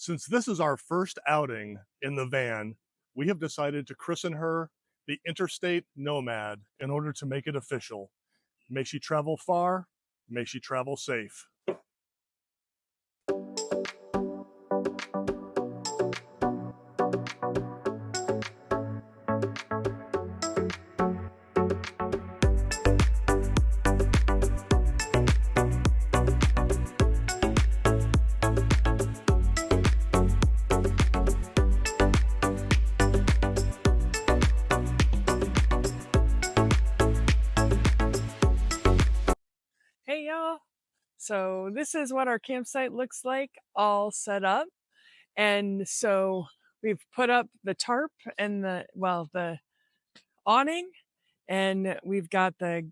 Since this is our first outing in the van, we have decided to christen her the Interstate Nomad in order to make it official. May she travel far, may she travel safe. Hey y'all. So this is what our campsite looks like all set up. And so we've put up the tarp and the awning, and we've got the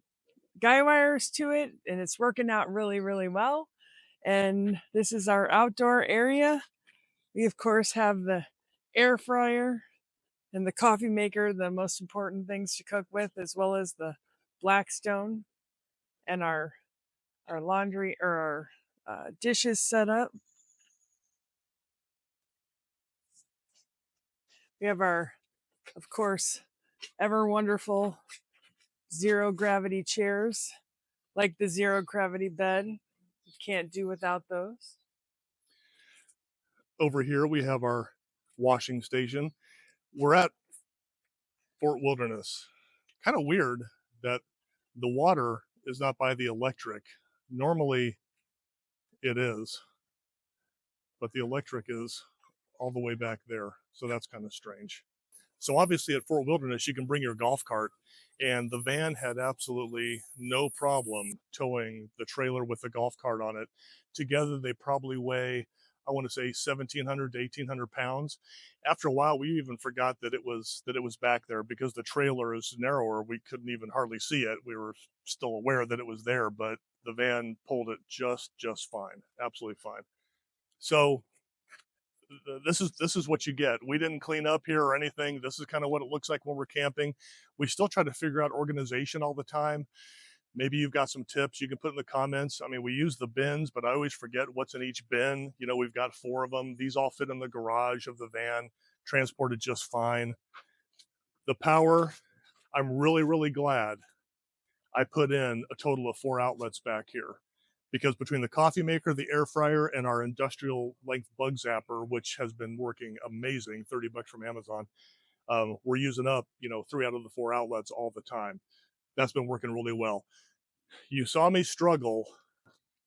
guy wires to it, and it's working out really, really well. And this is our outdoor area. We of course have the air fryer and the coffee maker, the most important things to cook with, as well as the Blackstone and our laundry or our dishes set up. We have our, of course, ever wonderful zero gravity chairs, like the zero gravity bed. You can't do without those. Over here we have our washing station. We're at Fort Wilderness. Kind of weird that the water is not by the electric. Normally it is, but the electric is all the way back there. So that's kind of strange. So obviously at Fort Wilderness, you can bring your golf cart, and the van had absolutely no problem towing the trailer with the golf cart on it. Together, they probably weigh, I want to say 1,700 to 1,800 pounds. After a while, we even forgot that it was back there because the trailer is narrower. We couldn't even hardly see it. We were still aware that it was there, but the van pulled it just fine, absolutely fine. So this is what you get. We didn't clean up here or anything. This is kind of what it looks like when we're camping. We still try to figure out organization all the time. Maybe you've got some tips you can put in the comments. I mean, we use the bins, but I always forget what's in each bin. You know, we've got 4 of them. These all fit in the garage of the van, transported just fine. The power, I'm really glad I put in a total of 4 outlets back here, because between the coffee maker, the air fryer, and our industrial length bug zapper, which has been working amazing, 30 bucks from Amazon, we're using up, 3 out of the 4 outlets all the time. That's been working really well. You saw me struggle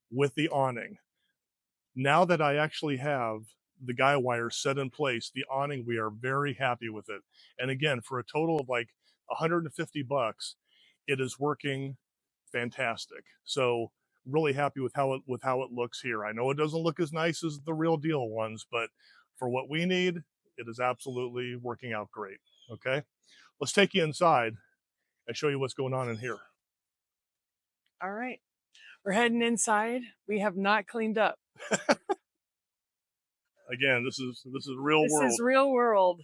with the awning. Now that I actually have the guy wire set in place, the awning, we are very happy with it. And again, for a total of like 150 bucks, it is working fantastic. So really happy with how it looks here. I know it doesn't look as nice as the real deal ones, but for what we need, it is absolutely working out great. Okay, let's take you inside and show you what's going on in here. All right, we're heading inside. We have not cleaned up. Again, this is real world. This is real world.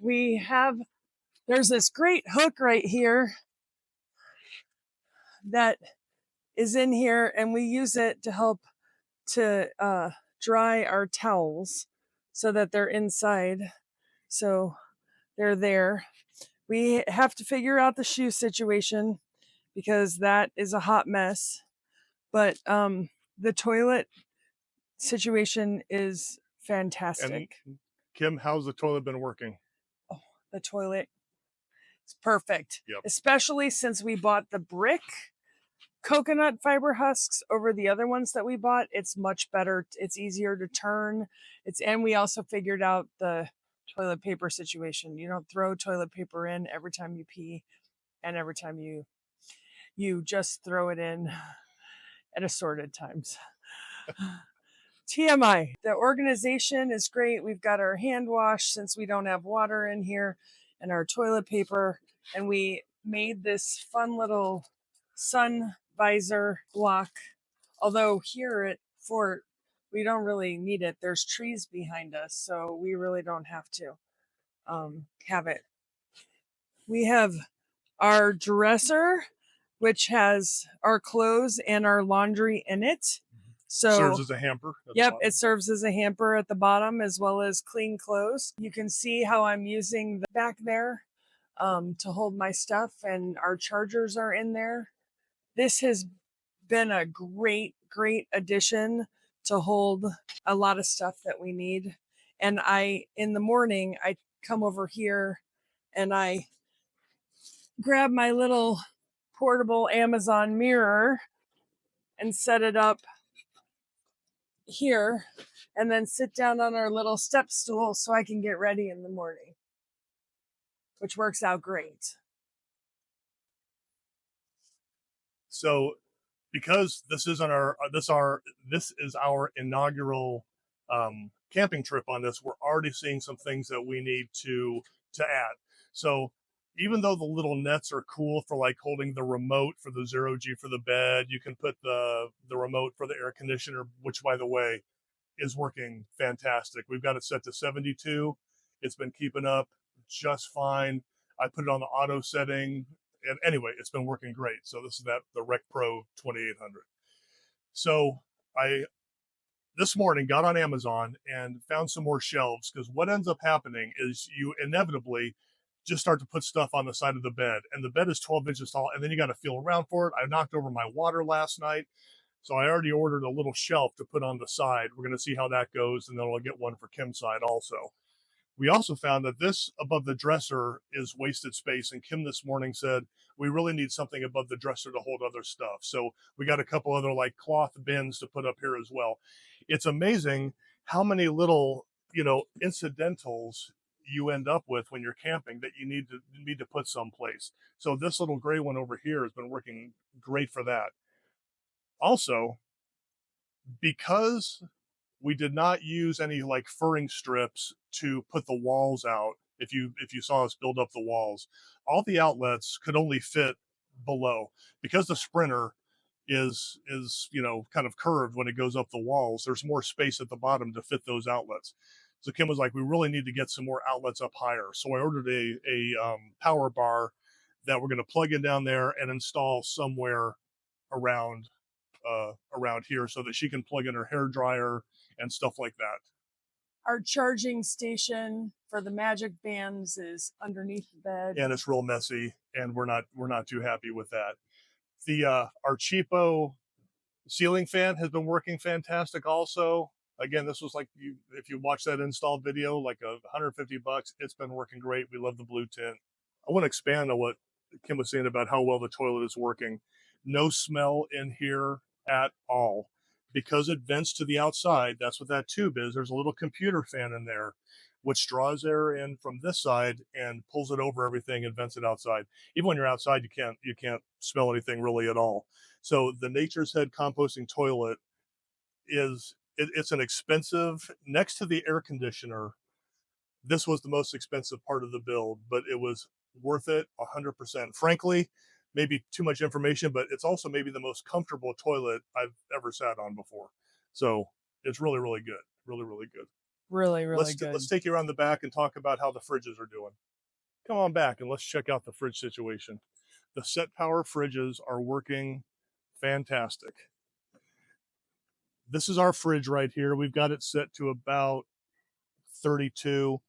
There's this great hook right here that is in here, and we use it to help to dry our towels so that they're inside. So they're there. We have to figure out the shoe situation because that is a hot mess. But the toilet situation is fantastic. And Kim, how's the toilet been working? Oh, the toilet is perfect. Yep. Especially since we bought the brick coconut fiber husks over the other ones that we bought. It's much better. It's easier to turn. And we also figured out the toilet paper situation. You don't throw toilet paper in every time you pee, and every time you just throw it in at assorted times. TMI. The organization is great. We've got our hand wash since we don't have water in here, and our toilet paper, and we made this fun little sun visor block. Although here at Fort, we don't really need it. There's trees behind us, so we really don't have to have it. We have our dresser, which has our clothes and our laundry in it. Serves So, as a hamper at the yep, it bottom. serves as a hamper at the bottom as well as clean clothes. You can see how I'm using the back there to hold my stuff, and our chargers are in there. This has been a great addition to hold a lot of stuff that we need. And in the morning, I come over here and I grab my little portable Amazon mirror and set it up here and then sit down on our little step stool so I can get ready in the morning, which works out great. So because this is our inaugural camping trip on this, we're already seeing some things that we need to add. So even though the little nets are cool for like holding the remote for the zero G for the bed, you can put the remote for the air conditioner, which by the way is working fantastic. We've got it set to 72. It's been keeping up just fine. I put it on the auto setting, and anyway, it's been working great. So this is the Rec Pro 2800. So I this morning got on Amazon and found some more shelves, because what ends up happening is you inevitably just start to put stuff on the side of the bed, and the bed is 12 inches tall, and then you got to feel around for it. I knocked over my water last night, so I already ordered a little shelf to put on the side. We're going to see how that goes, and then we'll get one for Kim's side also. We also found that this above the dresser is wasted space, and Kim this morning said we really need something above the dresser to hold other stuff. So we got a couple other like cloth bins to put up here as well. It's amazing how many little, incidentals you end up with when you're camping that you need to put someplace. So this little gray one over here has been working great for that. Also, because we did not use any like furring strips to put the walls out. If you saw us build up the walls, all the outlets could only fit below, because the Sprinter is kind of curved when it goes up the walls. There's more space at the bottom to fit those outlets. So Kim was like, we really need to get some more outlets up higher. So I ordered a power bar that we're going to plug in down there and install somewhere around around here, so that she can plug in her hair dryer and stuff like that. Our charging station for the Magic Bands is underneath the bed. And it's real messy, and we're not too happy with that. The our cheapo ceiling fan has been working fantastic also. Again, this was like, if you watch that install video, like $150. It's been working great. We love the blue tint. I want to expand on what Kim was saying about how well the toilet is working. No smell in here at all, because it vents to the outside. That's what that tube is. There's a little computer fan in there, which draws air in from this side and pulls it over everything and vents it outside. Even when you're outside, you can't smell anything really at all. So the Nature's Head composting toilet it's an expensive, next to the air conditioner. This was the most expensive part of the build, but it was worth it 100%. Frankly, maybe too much information, but it's also maybe the most comfortable toilet I've ever sat on before. So it's really, really good. Really, really good. Really Let's good. take you around the back and talk about how the fridges are doing. Come on back and let's check out the fridge situation. The Set Power fridges are working fantastic. This is our fridge right here. We've got it set to about 32,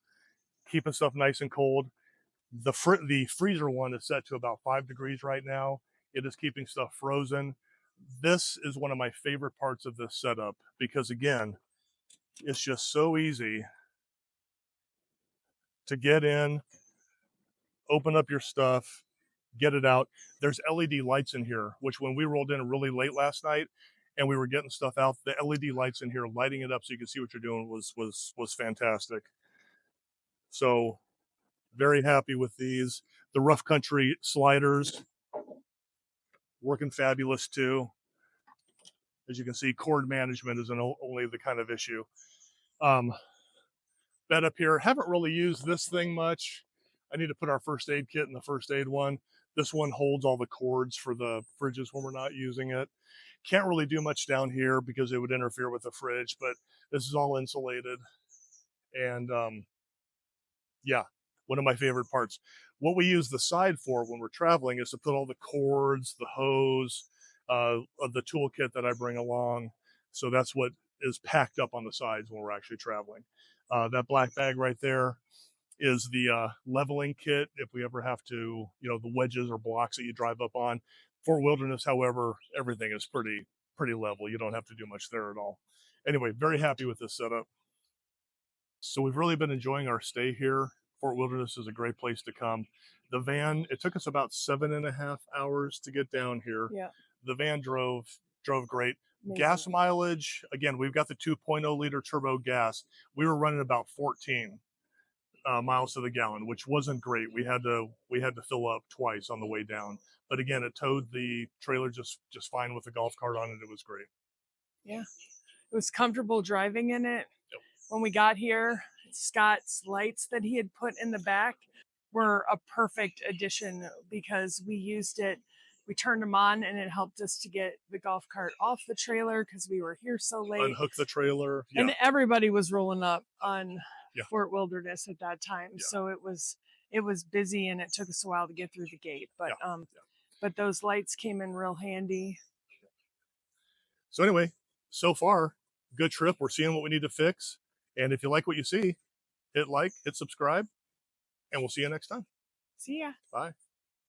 keeping stuff nice and cold. The freezer one is set to about 5 degrees right now. It is keeping stuff frozen. This is one of my favorite parts of this setup, because again, it's just so easy to get in, open up your stuff, get it out. There's LED lights in here, which when we rolled in really late last night and we were getting stuff out, the LED lights in here lighting it up so you can see what you're doing was fantastic. So very happy with these. The rough country sliders working fabulous too. As you can see, cord management is only the kind of issue. Um, Bed up here, haven't really used this thing much. I need to put our first aid kit in the first aid one. This one holds all the cords for the fridges when we're not using it. Can't really do much down here because it would interfere with the fridge, but this is all insulated. And yeah, one of my favorite parts. What we use the side for when we're traveling is to put all the cords, the hose, of the toolkit that I bring along. So that's what is packed up on the sides when we're actually traveling. That black bag right there is the leveling kit if we ever have to, the wedges or blocks that you drive up on. For wilderness, however, everything is pretty level. You don't have to do much there at all. Anyway, very happy with this setup. So we've really been enjoying our stay here. Fort Wilderness is a great place to come. The van, it took us about 7.5 hours to get down here. Yeah. The van drove great. Amazing. Gas mileage, again, we've got the 2.0 liter turbo gas. We were running about 14 miles to the gallon, which wasn't great. We had to fill up twice on the way down. But again, it towed the trailer just fine with the golf cart on it. It was great. Yeah. It was comfortable driving in it. Yep. When we got here, Scott's lights that he had put in the back were a perfect addition because we used it. We turned them on and it helped us to get the golf cart off the trailer because we were here so late. Unhook the trailer. Yeah. And everybody was rolling up on Yeah. Fort Wilderness at that time. Yeah. So it was busy and it took us a while to get through the gate. But Yeah. but those lights came in real handy. So anyway, so far, good trip. We're seeing what we need to fix. And if you like what you see, hit like, hit subscribe, and we'll see you next time. See ya. Bye.